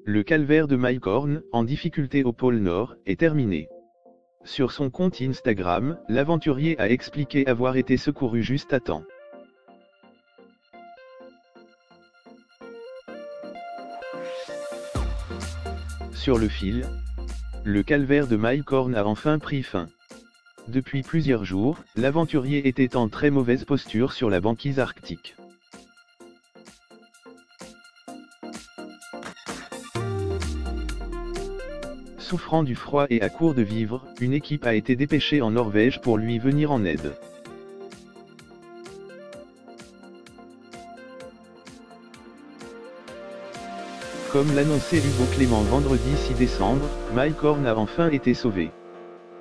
Le calvaire de Mike Horn, en difficulté au pôle Nord, est terminé. Sur son compte Instagram, l'aventurier a expliqué avoir été secouru juste à temps. Sur le fil, le calvaire de Mike Horn a enfin pris fin. Depuis plusieurs jours, l'aventurier était en très mauvaise posture sur la banquise arctique. Souffrant du froid et à court de vivres, une équipe a été dépêchée en Norvège pour lui venir en aide. Comme l'annonçait Hugo Clément vendredi 6 décembre, Mike Horn a enfin été sauvé.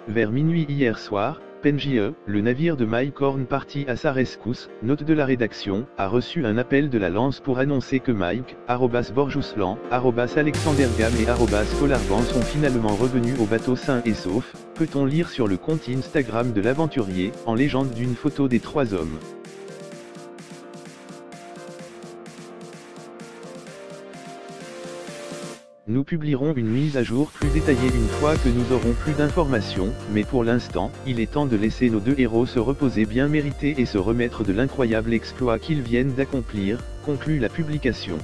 Vers minuit hier soir, PNJE, le navire de Mike Horn parti à sa rescousse, note de la rédaction, a reçu un appel de la Lance pour annoncer que Mike, @Borjouslan, @Alexandergam et @Polarvan sont finalement revenus au bateau sains et saufs, peut-on lire sur le compte Instagram de l'aventurier, en légende d'une photo des trois hommes. Nous publierons une mise à jour plus détaillée une fois que nous aurons plus d'informations, mais pour l'instant, il est temps de laisser nos deux héros se reposer bien mérité et se remettre de l'incroyable exploit qu'ils viennent d'accomplir, conclut la publication.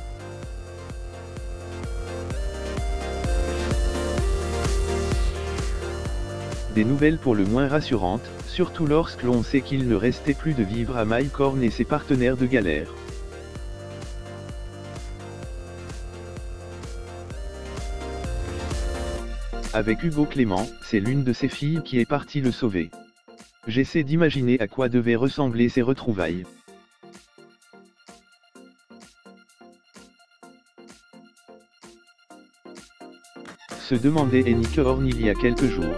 Des nouvelles pour le moins rassurantes, surtout lorsque l'on sait qu'il ne restait plus de vivres à Mike Horn et ses partenaires de galère. Avec Hugo Clément, c'est l'une de ses filles qui est partie le sauver. J'essaie d'imaginer à quoi devaient ressembler ces retrouvailles. Se demandait Henrik Horn il y a quelques jours.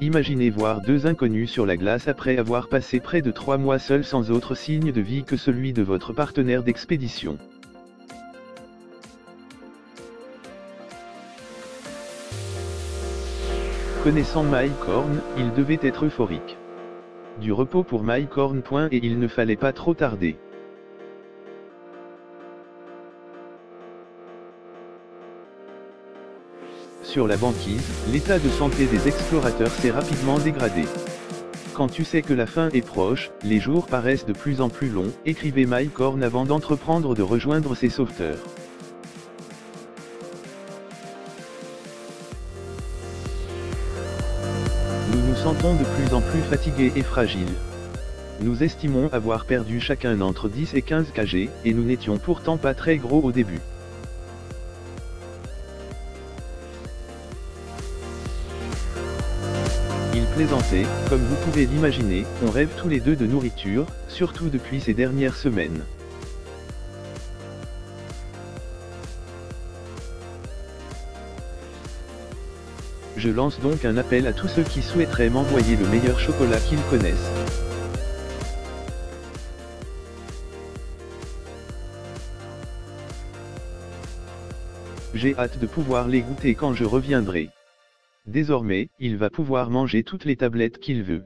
Imaginez voir deux inconnus sur la glace après avoir passé près de 3 mois seuls sans autre signe de vie que celui de votre partenaire d'expédition. Connaissant Mike Horn, il devait être euphorique. Du repos pour Mike Horn. Et il ne fallait pas trop tarder. Sur la banquise, l'état de santé des explorateurs s'est rapidement dégradé. Quand tu sais que la fin est proche, les jours paraissent de plus en plus longs, écrivait Mike Horn avant d'entreprendre de rejoindre ses sauveteurs. Nous nous sentons de plus en plus fatigués et fragiles. Nous estimons avoir perdu chacun entre 10 et 15 kg, et nous n'étions pourtant pas très gros au début. Il plaisantait, comme vous pouvez l'imaginer, on rêve tous les deux de nourriture, surtout depuis ces dernières semaines. Je lance donc un appel à tous ceux qui souhaiteraient m'envoyer le meilleur chocolat qu'ils connaissent. J'ai hâte de pouvoir les goûter quand je reviendrai. Désormais, il va pouvoir manger toutes les tablettes qu'il veut.